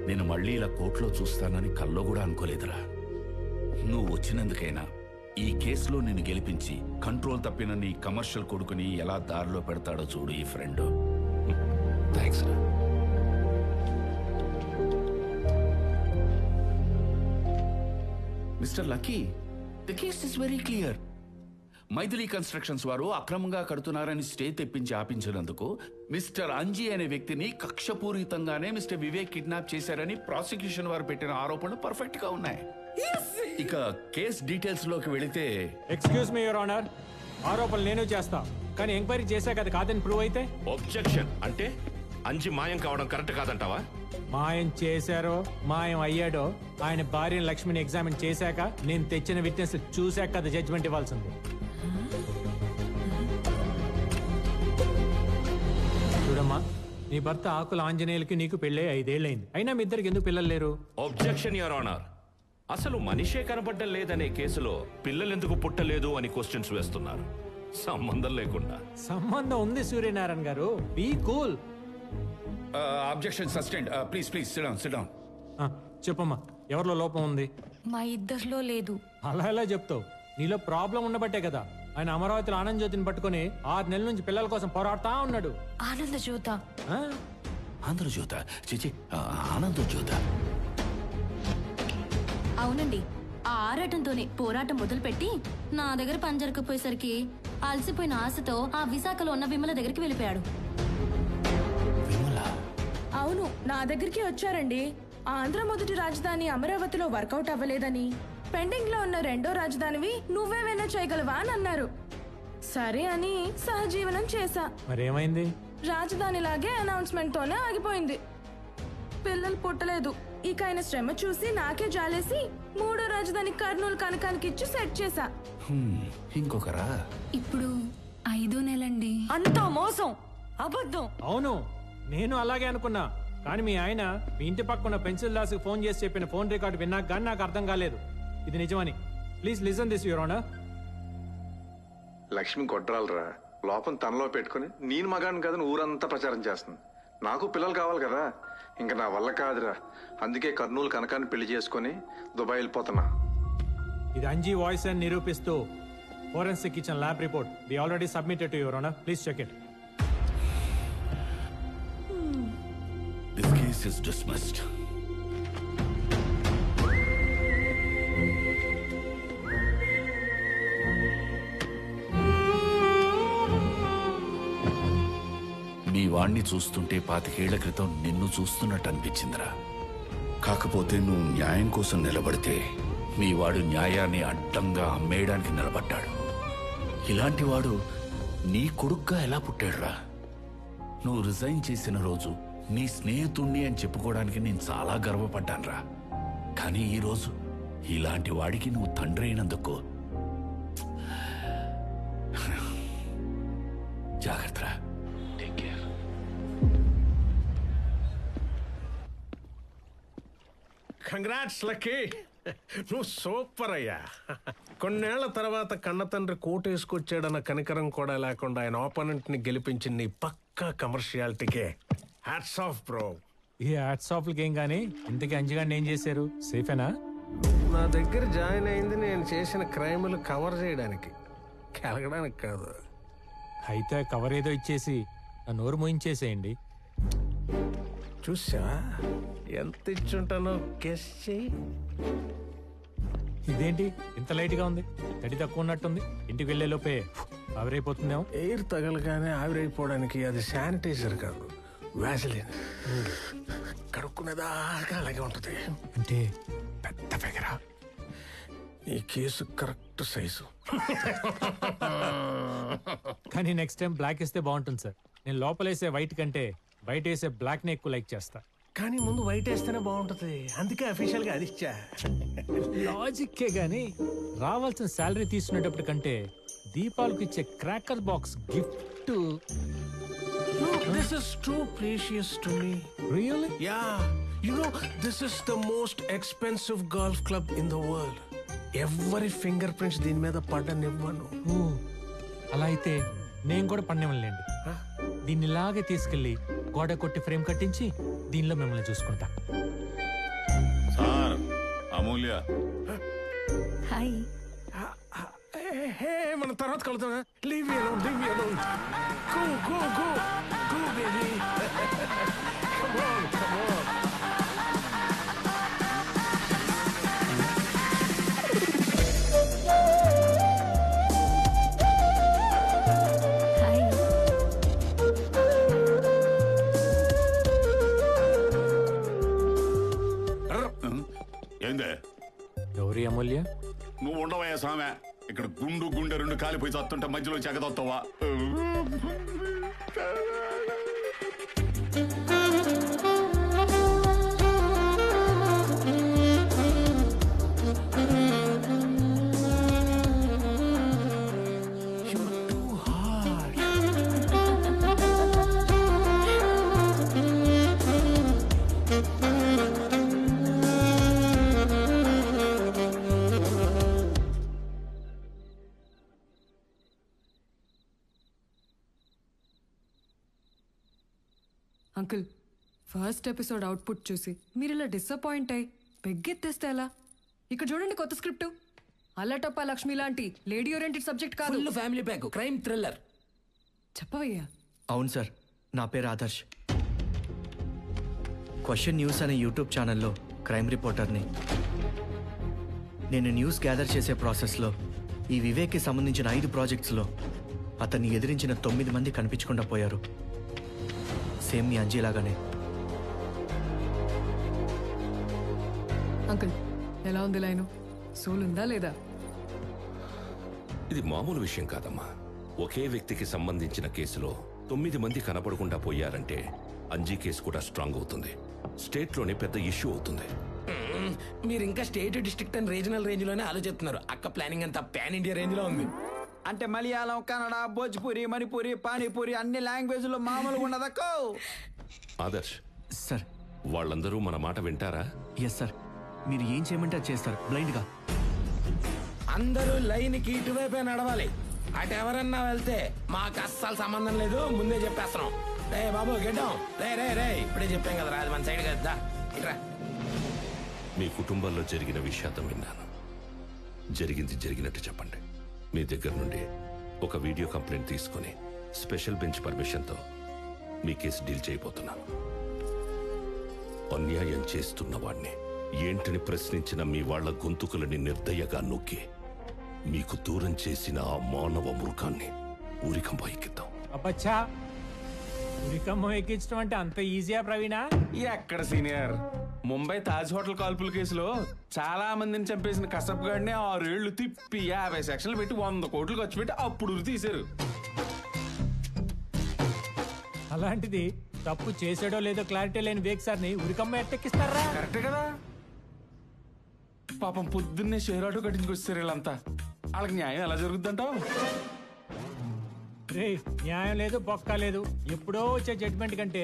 నేను మళ్ళీ ఇలా కోర్టులో చూస్తానని కల్లో కూడా అనుకోలేదురా. నువ్వు వచ్చినందుకైనా ఈ కేసులో నిన్ను గెలిపించి కంట్రోల్ తప్పిన నీ కమర్షియల్ కొడుకుని ఎలా దారిలో పెడతాడో చూడు ఈ ఫ్రెండ్. థ్యాంక్స్ రా. Mister Lucky, the case is very clear. Maithili constructions వారు అక్రమంగా కడుతున్నారని స్టే తెప్పించి ఆపించినందుకు మిస్టర్ అంజీ అనే వ్యక్తిని కక్షపూరితంగానే మిస్టర్ వివేక్ కిడ్నాప్ చేశారని ప్రాసిక్యూషన్ వారు పెట్టిన ఆరోపణలు పర్ఫెక్ట్ గా ఉన్నాయి. ఇక కేస్ డీటెయిల్స్ లోకి వెళితే, ఎక్స్క్యూజ్ మీ యువర్ ఆనర్, ఆరోపణలు నేను చేస్తా, కానీ ఎంక్వైరీ చేశాక అది కాదని ప్రూవ్ అయితే. ఒబ్జెక్షన్. అంటే అంజి మాయం కావడం కరెక్ట్ కాదంటావా? మాయం చేశారో మాయం అయ్యాడో ఆయన భార్యను లక్ష్మిని ఎగ్జామిన్ చేశాక, నేను తెచ్చిన విట్నెస్ చూశాక అది జడ్జిమెంట్ ఇవ్వాల్సింది. చూడమ్మా, నీ భర్త ఆకుల ఆంజనేయులకి నీకు పెళ్ళై 5 ఏళ్ళైంది, అయినా మీ ఇద్దరికి ఎందుకు పిల్లలు లేరు? Objection your honour. అసలు మనిషే కనబడ్డం లేదనే కేసులో పిల్లలెందుకు పుట్టలేదు అని క్వశ్చన్స్ వేస్తున్నారు, సంబంధం లేకుండా. సంబంధం ఉంది సూర్యనారాయణ గారు, be cool. Objection sustained. Please please sit down, sit down. చెప్పమ్మా, ఎవరిలో లోపం ఉంది? మా ఇద్దరిలో లేదు. అలా ఎలా చెప్తావు? నీలో ప్రాబ్లం ఉండబట్టే కదా ఆయన అమరావతిలో ఆనంద జ్యోతిని పట్టుకుని 6 నెలల నుంచి పిల్లల కోసం పోరాడుతా ఉన్నాడు. ఆనంద జ్యోత? ఆంధ్రజ్యోత చిచి, ఆనంద జ్యోత. అవునండి, ఆ ఆరాటంతోనే పోరాటం మొదలుపెట్టి నా దగ్గర పని జరగకపోయేసరికి అలసిపోయిన ఆశతో ఆ విశాఖలో ఉన్న విమల దగ్గరికి వెళ్ళిపోయాడు. అవును, నా దగ్గరికి వచ్చారండి. ఆంధ్ర మొదటి రాజధాని అమరావతిలో వర్కౌట్ అవ్వలేదని, పెండింగ్ లో ఉన్న రెండో రాజధానివి నువ్వేమైనా చేయగలవా అని అన్నారు. సరే అని సహజీవనం చేశా. మరేమైంది? రాజధానిలాగే అనౌన్స్మెంట్ తోనే ఆగిపోయింది. పిల్లలు పుట్టలేదు. ఇక ఆయన శ్రమ చూసి నాకే జాలేసి మూడో రాజధాని కర్నూలు కనకానికి ఇచ్చి సెట్ చేశా. ఇంకొకరా? ఇప్పుడు 5వ నెలండి. అంతా మోసం, అబద్ధం. అవును, నేను అలాగే అనుకున్నా, కానీ మీ ఆయన మీ ఇంటి పక్కన పెన్సిల్ దాస్కి ఫోన్ చేసి చెప్పిన ఫోన్ రికార్డు విన్నాక కానీ నాకు అర్థం కాలేదు ఇది నిజమని. Please listen this your honour. Lakshmi గొడ్రాలరా, లోపం తనలో పెట్టుకుని నేను మగాడిని కాదని ఊరంతా ప్రచారం చేస్తుంది. నాకు పిల్లలు కావాలి కదా, ఇంకా నా వల్ల కాదురా. అందుకే కర్నూలు కనకాన్ని పెళ్లి చేసుకుని దుబాయ్ వెళ్ళిపోతున్నా. ఇది అంజీ వాయిస్ అని నిరూపిస్తూ ఫోరెన్సిక్ ఇచ్చిన lab report we already submitted to your honour. Please check it. This case is dismissed. మీ వాణ్ణి చూస్తుంటే 25 ఏళ్ల క్రితం నిన్ను చూస్తున్నట్టు అనిపించిందిరా. కాకపోతే నువ్వు న్యాయం కోసం నిలబడితే మీ వాడు న్యాయాన్ని అడ్డంగా అమ్మేయడానికి నిలబడ్డాడు. ఇలాంటి వాడు నీ కొడుగ్గా ఎలా పుట్టాడురా? నువ్వు రిజైన్ చేసిన రోజు నీ స్నేహితుణ్ణి అని చెప్పుకోవడానికి నేను చాలా గర్వపడ్డానురా. కానీ ఈరోజు ఇలాంటి వాడికి నువ్వు తండ్రి అయినందుకు జాగ్రత్తరా. Take care. కంగ్రాట్స్ లక్కీ, నువ్వు సూపర్ అయ్యా. కొన్నేళ్ల తర్వాత కన్న తండ్రి కోటు వేసుకొచ్చాడన్న కనికరం కూడా లేకుండా ఆయన ఆపోనెంట్ ని గెలిపించి నీ పక్కా కమర్షియాలిటీకే హ్యాట్స్ ఆఫ్ బ్రో. ఈ హ్యాట్స్ ఆఫ్ ఏం గానీ ఇంతకీ అంజగాడిని ఏం చేశారు? సేఫేనా? నా దగ్గర జాయిన్ అయింది నేను చేసిన క్రైములు కవర్ చేయడానికి, కెలగడానికి కాదు. అయితే కవర్ ఏదో ఇచ్చేసి నా నోరు మోయించేసేయండి. చూసా ఎంత ఇచ్చుంటానో గెస్ చెయ్యి. ఇదేంటి ఇంత లైట్ గా ఉంది? తడి తక్కువ ఉన్నట్టుంది. ఇంటికి వెళ్లే లోపే ఆవిరైపోతుందేమో. ఎయిర్ తగలగానే ఆవిరైపోవడానికి అది శానిటైజర్ కాదు, వ్యాజిలిన్. కడుక్కునేదాకా అలాగే ఉంటుంది. అంటే పెద్ద ఫిగరా? ఈ కేసు కరెక్ట్ సైజు. కానీ నెక్స్ట్ టైం బ్లాక్ వేస్తే బాగుంటుంది సార్. నేను లోపలేసే వైట్ కంటే బయట వేసే బ్లాక్ ని ఎక్కువ లైక్ చేస్తా. కానీ ముందు వైట్ వేస్తేనే బాగుంటుంది, అందుకే అఫీషియల్ గా అది ఇచ్చా. లాజిక్కే గానీ రావాల్సిన శాలరీ తీసుకునేటప్పుడు కంటే దీపాలకు ఇచ్చే cracker box gift. This is too precious to me. Really? Yeah. You know, this is the most expensive golf club in the world. Every fingerprints దీని మీద పడ్డనివ్వను. అలా అయితే నేను కూడా పడినివ్వలేండి. దీన్ని ఇలాగే తీసుకెళ్లి గోడ కొట్టి ఫ్రేమ్ కట్టించి దీనిలో మిమ్మల్ని చూసుకుంటా. హాయ్. హే మన తర్వాత కలుద్దాం. Leave me alone, leave me alone. Go go go go baby. Come on come on. Hi. ఏందే గౌరీ అమూల్య, నువ్వు ఉండవయ్యా సామె. ఇక్కడ గుండు గుండె రెండు కాలిపోయి చస్తుంటే మధ్యలో చెగదొస్తావా? అంకుల్, ఫస్ట్ ఎపిసోడ్ అవుట్పుట్ చూసి మీరు ఇలా డిసప్పాయింట్ అయ్యి పెగ్గెత్తేస్తే ఎలా? ఇక్కడ చూడండి కొత్త స్క్రిప్ట్. అల్లటప్ప లక్ష్మి లాంటి లేడీ ఓరియంటెడ్ సబ్జెక్ట్ కాదు, full family pack, crime thriller. చెప్పవయ్యా. అవును సార్, నా పేరు ఆదర్శ్. క్వశ్చన్ న్యూస్ అనే యూట్యూబ్ ఛానల్లో క్రైమ్ రిపోర్టర్ని. నేను న్యూస్ గ్యాదర్ చేసే ప్రాసెస్లో ఈ వివేక్కి సంబంధించిన 5 ప్రాజెక్ట్స్లో అతన్ని ఎదిరించిన 9 మంది కనిపించకుండా పోయారు. సేమ్ మీ అంజీలాగానే. అంకుల్, ఎలా ఉంది లైను? సోల్ ఉందా లేదా? ఇది మామూలు విషయం కాదమ్మా. ఒకే వ్యక్తికి సంబంధించిన కేసులో 9 మంది కనపడకుండా పోయారంటే అంజీ కేసు కూడా స్ట్రాంగ్ అవుతుంది. స్టేట్లోనే పెద్ద ఇష్యూ అవుతుంది. మీరు ఇంకా state, district and regional range లోనే ఆలోచిస్తున్నారు. అక్క ప్లానింగ్ అంతా పాన్ ఇండియా రేంజ్ లో ఉంది. అంటే మలయాళం, కన్నడ, భోజ్పురి, మణిపురి, పానీపూరి అన్ని లాంగ్వేజ్ లో మామూలుగా ఉండదక్కో. ఆదర్శ్ సార్. వాళ్ళందరూ మన మాట వింటారా? ఎస్ సార్, మీరు ఏం చేయమంటే అది చేస్తారు బ్లైండ్గా. అందరూ లైన్ కి ఇటువైపే నడవాలి. అటు ఎవరన్నా వెళ్తే మాకు అస్సలు సంబంధం లేదు, ముందే చెప్పేస్తున్నాం. రే బాబు గెడ్డం, రే రే రే ఇప్పుడే చెప్పాం కదా, రాదు మన సైడ్ కదా. ఇట్రా. మీ కుటుంబంలో జరిగిన విషాదం విన్నాను. జరిగింది జరిగినట్టు చెప్పండి. మీ దగ్గర నుండి ఒక వీడియో కంప్లైంట్ తీసుకుని స్పెషల్ బెంచ్ పర్మిషన్తో మీ కేసు డీల్ చేయబోతున్నాను. అన్యాయం చేస్తున్న వాడిని ఏంటని ప్రశ్నించిన మీ వాళ్ల గొంతుకులని నిర్దయగా నొక్కి మీకు దూరం చేసిన ఆ మానవ మృగాన్ని ఊరికంబ ఎక్కిద్దాం. అబ్బచ్చా, ఉరికమ్మ ఎక్కించడం అంటే అంత ఈజీయా ప్రవీణా? ఎక్కడ సీనియర్, ముంబై తాజ్ హోటల్ కాల్పుల కేసులో చాలా మందిని చంపేసిన కసబ్ గాడిని 6 ఏళ్లు తిప్పి 50 సెక్షన్లు పెట్టి 100 కోట్లు ఖర్చు పెట్టి అప్పుడు ఉరి తీశారు. అలాంటిది తప్పు చేసాడో లేదో క్లారిటీ లేని వేక్ సార్ని ఉరికమ్మ ఎట్టెక్కిస్తారా? కరెక్టే కదా. పాపం పొద్దున్నే షేర్ ఆటో కట్టించుకొచ్చారు వీళ్ళంతా. వాళ్ళకి న్యాయం ఎలా జరుగుద్దంటావు? రే, న్యాయం లేదు, బొక్క లేదు. ఎప్పుడో వచ్చే జడ్జిమెంట్ కంటే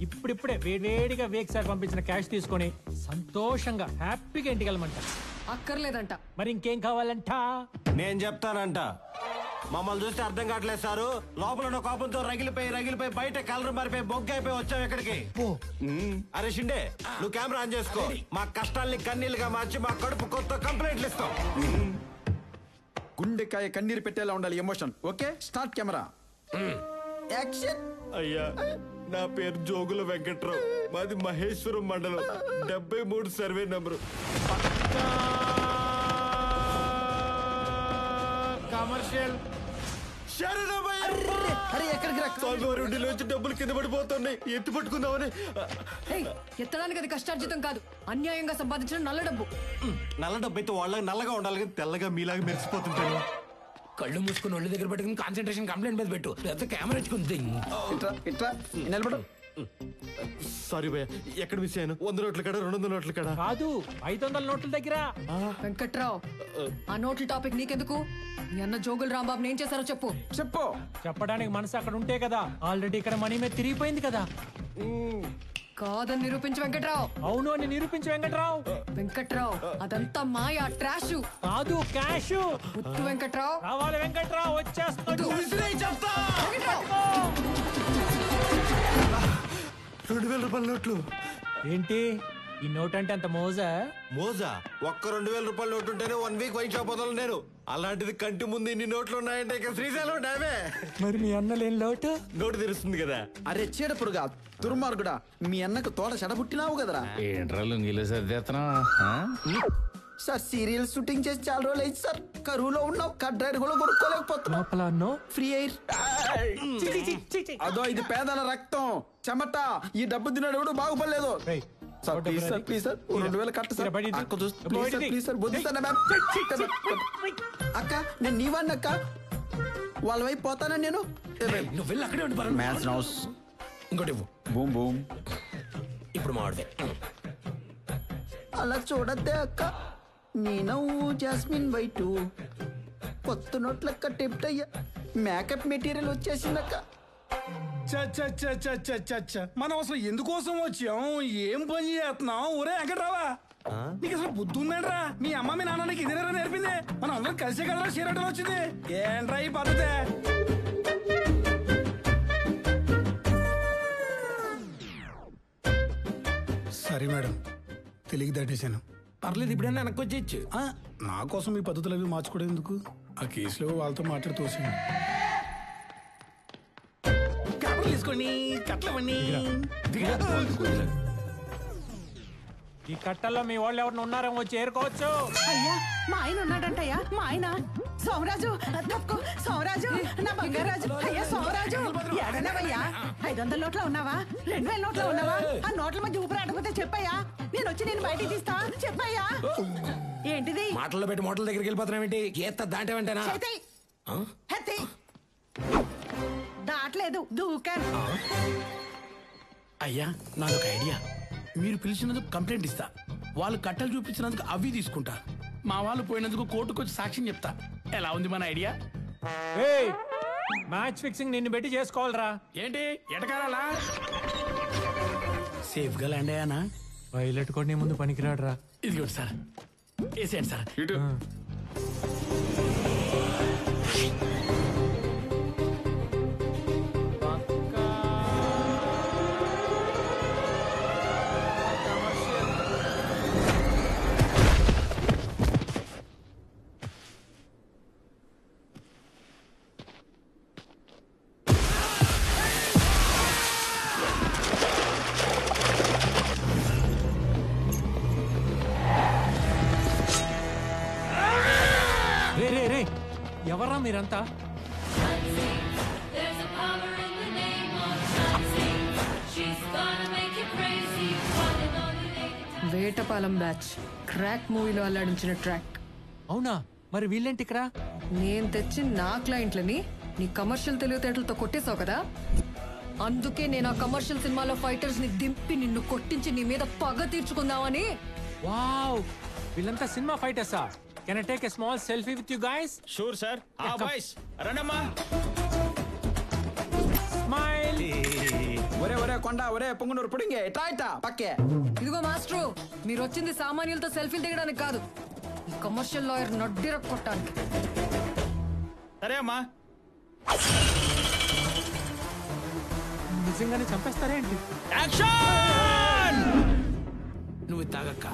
ఇప్పుడిప్పుడే వేడివేడిగా వేక్ సార్ పంపించిన క్యాష్ తీసుకొని సంతోషంగా హ్యాపీగా ఇంటికి వెళ్ళమంట. అక్కర్లేదంట. మరి ఇంకేం కావాలంట? నేను చెప్తానంట. మమ్మల్ని చూస్తే అర్థం కావట్లేదు సారు. లోపల ఉన్న కోపంతో రగిలిపోయి బయట కలర్ మారిపోయి బొగ్గ అయిపోయి వచ్చావు ఇక్కడికి. అరే షిండే, నువ్వు కెమెరా ఆన్ చేసుకో. మా కష్టాల్ని కన్నీళ్ళుగా మార్చి మా కడుపు కొత్త కంప్లైంట్లు ఇస్తాం. గుండెకాయ కన్నీరు పెట్టేలా ఉండాలి emotion. Okay, start camera, action. అయ్యా, నా పేరు జోగుల వెంకట్రావు, మాది మహేశ్వరం మండలం, 73 సర్వే నంబరు. కమర్షియల్ నుంచి డబ్బులు కింద పడిపోతున్నాయి, ఎత్తి పట్టుకుందామని. ఎత్తడానికి అది కష్టార్జితం కాదు, అన్యాయంగా సంపాదించిన నల్ల డబ్బు. నల్ల డబ్బు అయితే వాళ్ళకి నల్లగా ఉండాలి, తెల్లగా మీలాగా మెరిసిపోతుంటాను. కళ్ళు మూసుకుని ఒళ్ళు దగ్గర పెట్టుకుని కాన్సన్ట్రేషన్ కంప్లైంట్ మీద పెట్టు, లేకపోతే కెమెరా ఇచ్చుకుంది. నిలబడు. సారీ భయ్య, ఎక్కడ మిస్ అయ్యాను? 100 నోట్ల కాడ, 200 నోట్ల కాడ కాదు, 500 నోట్ల దగ్గర. వెంకట్రావు, ఆ నోట్ల టాపిక్ నీకెందుకు? మీ అన్న జోగులు రాంబాబు ఏం చేశారో చెప్పు. చెప్పడానికి మనసు అక్కడ ఉంటే కదా. ఆల్రెడీ ఇక్కడ మనీ మీద తిరిగిపోయింది కదా. కాదని నిరూపించు వెంకట్రావు. అవును అని నిరూపించు వెంకట్రావు. వెంకట్రావు, అదంతా మాయా, ట్రాష్ కాదు, క్యాష్. గుర్తు వెంకట్రావు. రావాలి వెంకట్రావు, వచ్చేస్తాడు. 2000 రూపాయల నోట్లు. ఏంటి ఈ నోట్ అంటే అంత మోజా? మోజా? ఒక్క 2000 రూపాయల నోటు ఉంటేనే 1 వీక్ వైన్ షాప్ వదలను నేను. అలాంటిది కంటి ముందు ఇన్ని నోట్లు ఉన్నాయంటే ఇక శ్రీశైలం డామే. మరి మీ అన్న లేని లోటు? నోటు తెరుస్తుంది కదా. అరే చీడపురుగా దుర్మార్గుడా, మీ అన్నకు తోట చెడబుట్టినావు కదరా. ఏంట్రా లుంగిలో సర్దేస్తున్నా? సార్ సీరియల్ షూటింగ్ చేసి చాలా రోజులు అయింది సార్. కరువులో ఉన్నాం, కడ్రైడ్ కూడా కొనుక్కోలేకపోతున్నాం. Free air. అదో ఇది పేదల రక్తం చెమట. ఈ డబ్బు తిన్నాడు ఎవడు బాగుపడలేదు. Sir please sir, please sir 2000 కట్ట సార్. అక్క ప్లీజ్ సార్, ప్లీజ్ సార్ బుద్ధిస్తాను. అక్క నేను నీవాడిని అక్క, వాళ్ళ వైపు పోతానా నేను. నువ్వు వెళ్ళి అక్కడే ఉండి మ్యాథ్స్ హౌస్ ఇంకోటి బూమ్ బూమ్. ఇప్పుడు మాడదే. అలా చూడద్దే అక్క, నీ నవ్వు జాస్మిన్ వైటు కొత్త నోట్లక్క టెప్ట్ అయ్యా. మేకప్ మెటీరియల్ వచ్చేసిందక్క. మనం అసలు ఎందుకోసం వచ్చాం, ఏం పని చేస్తున్నాం? ఒరే వెంకట్రావా, నీకు అసలు బుద్ధి ఉందంట్రా? మీ అమ్మ మీ నాన్న నీకు ఇదేనా నేర్పింది? మనం అందరం కలిసే కదా చీరటం వచ్చింది. ఏంట్రా ఈ పద్ధతి? సరే మేడం, తెలిగి దాటేశాను. పర్లేదు, ఇప్పుడైనా వెనక్కి వచ్చేయచ్చు. నా కోసం ఈ పద్ధతులు అవి మార్చుకోవడం ఎందుకు? ఆ కేసులో వాళ్ళతో మాట్లాడి తోసాను. తీసుకోండి, కట్లవన్నీ. ఈ కట్టల్లో మీ వాళ్ళు ఎవరిని ఉన్నారో వచ్చి ఏరుకోవచ్చు. అయ్యా మా ఆయన ఉన్నాడంటయ్యా, మా ఆయన సోమరాజు. సోమరాజు నా బంగారాజు. అయ్యా సోమరాజు ఎడనవయ్యా? 500 నోట్లో ఉన్నావా? 2000 నోట్లో ఉన్నావా? ఆ నోట్ల మధ్య ఊపిరి ఆడకపోతే చెప్పయ్యా, నేను వచ్చి నేను బయటికి తీస్తా. చెప్పయ్యా. ఏంటిది? మాటల్లో పెట్టి మోటల దగ్గరికి వెళ్ళిపోతున్నావేంటి? గీత దాటేవంటేనా? దాటలేదు, దూకాను. అయ్యా నాదొక ఐడియా. మీరు పిలిచినందుకు కంప్లైంట్ ఇస్తా, వాళ్ళు కట్టలు చూపించినందుకు అవి తీసుకుంటా, మా వాళ్ళు పోయినందుకు కోర్టుకు వచ్చి సాక్ష్యం చెప్తా. ఎలా ఉంది మన ఐడియా? మ్యాచ్ ఫిక్సింగ్ నిన్ను పెట్టి చేసుకోవాలరా. ఏంటి ఎటకారాలా? సేఫ్ గా ల్యాండ్ అయ్యానా? పైలట్ కూడా నీ ముందు పనికిరాడురా. ఇదిగోండి సార్, వేసేయండి సార్. ఇటు ఎవరా మీరంతా? వేటపాలెం బ్యాచ్ క్రాక్ మూవీలో అల్లాడించిన ట్రాక్. అవునా? మరి వీళ్ళేంటి ఇక్కడ? నేను తెచ్చి నా క్లయింట్లని నీ కమర్షియల్ తెలివితేటలతో కొట్టేశావు కదా, అందుకే నేను ఆ కమర్షియల్ సినిమాలో ఫైటర్స్ ని దింపి నిన్ను కొట్టించి నీ మీద పగ తీర్చుకుందామని. వావ్, వీళ్ళంతా cinema ఫైటర్సా? Can I take a small selfie with you guys? Sure, sir. Boys, రండమ్మా. Smile. ఒరే ఒరే కొండ, ఒరే పొంగునూరు పుడింగే ఇట్లా పక్కే. ఇదిగో మాస్టరు, మీరు వచ్చింది సామాన్యులతో సెల్ఫీలు దిగడానికి కాదు, ఈ కమర్షియల్ లాయర్ నడ్డిర కొట్టడానికి. సరే అమ్మా. నిజంగానే చంపేస్తారేంటి? యాక్షన్! నువ్వు తాగక్క.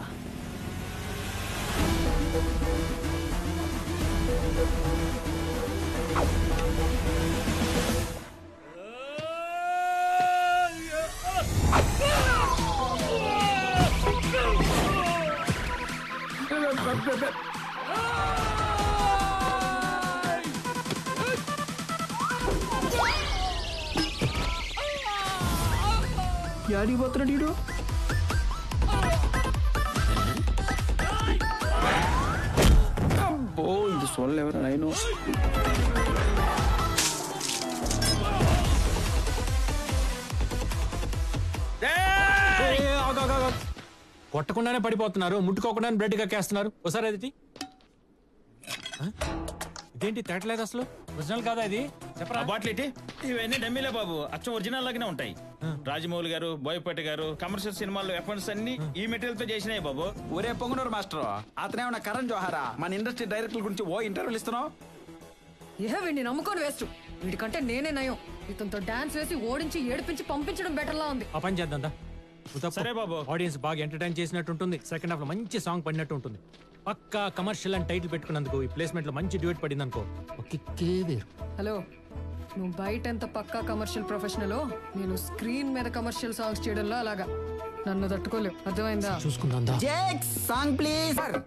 యాడికి పోతున్నాడు వీడు? అబ్బో ఇది చూడలేవరా నేను. కొట్టకుండానే పడిపోతున్నారు, ముట్టుకోకుండానే బ్లడ్ కక్కేస్తున్నారు. ఒకసారి అది ఇదేంటి తేటలేదు అసలు? ఒరిజినల్ కాదా ఇది? చెప్పరా. బాట్లేటి ఇవన్నీ డమ్మీలే బాబు, అచ్చం ఒరిజినల్ లాగానే ఉంటాయి. రాజమౌళి గారు, బోయపాటి గారు కమర్షియల్ సినిమాల్లో ఎఫెంట్స్ అన్ని ఈ మెటీరియల్ తో చేసినాయి బాబు. ఒరే పొంగునూరు మాస్టర్, అతనేమన్నా కరణ్ జోహారా? మన ఇండస్ట్రీ డైరెక్టర్ల గురించి ఓ ఇంటర్వ్యూలు ఇస్తున్నావు? వీడిని నమ్ముకొని వేస్ట్. వీడికంటే నేనే నయం. ఇతనితో డాన్స్ వేసి ఓడించి ఏడిపించి పంపించడం బెటర్లా ఉంది. ఆ పని చేద్దాం. సరే బాబు. ఆడియన్స్ బాగా ఎంటర్టైన్ చేసినట్టు ఉంటుంది. సెకండ్ హాఫ్ లో మంచి సాంగ్ పడినట్టు ఉంటుంది. పక్కా కమర్షియల్ అని టైటిల్ పెట్టుకున్నందుకు ఈ ప్లేస్మెంట్ లో మంచి డ్యూట్ పడింది అనుకో. హలో, నువ్వు బయట ఎంత పక్కా కమర్షియల్ ప్రొఫెషనల్, నేను స్క్రీన్ మీద కమర్షియల్ సాంగ్స్ చేయడంలో అలాగా నన్ను తట్టుకోలేవు. అర్థమైందా? చూసుకుందా సాంగ్ ప్లీజ్.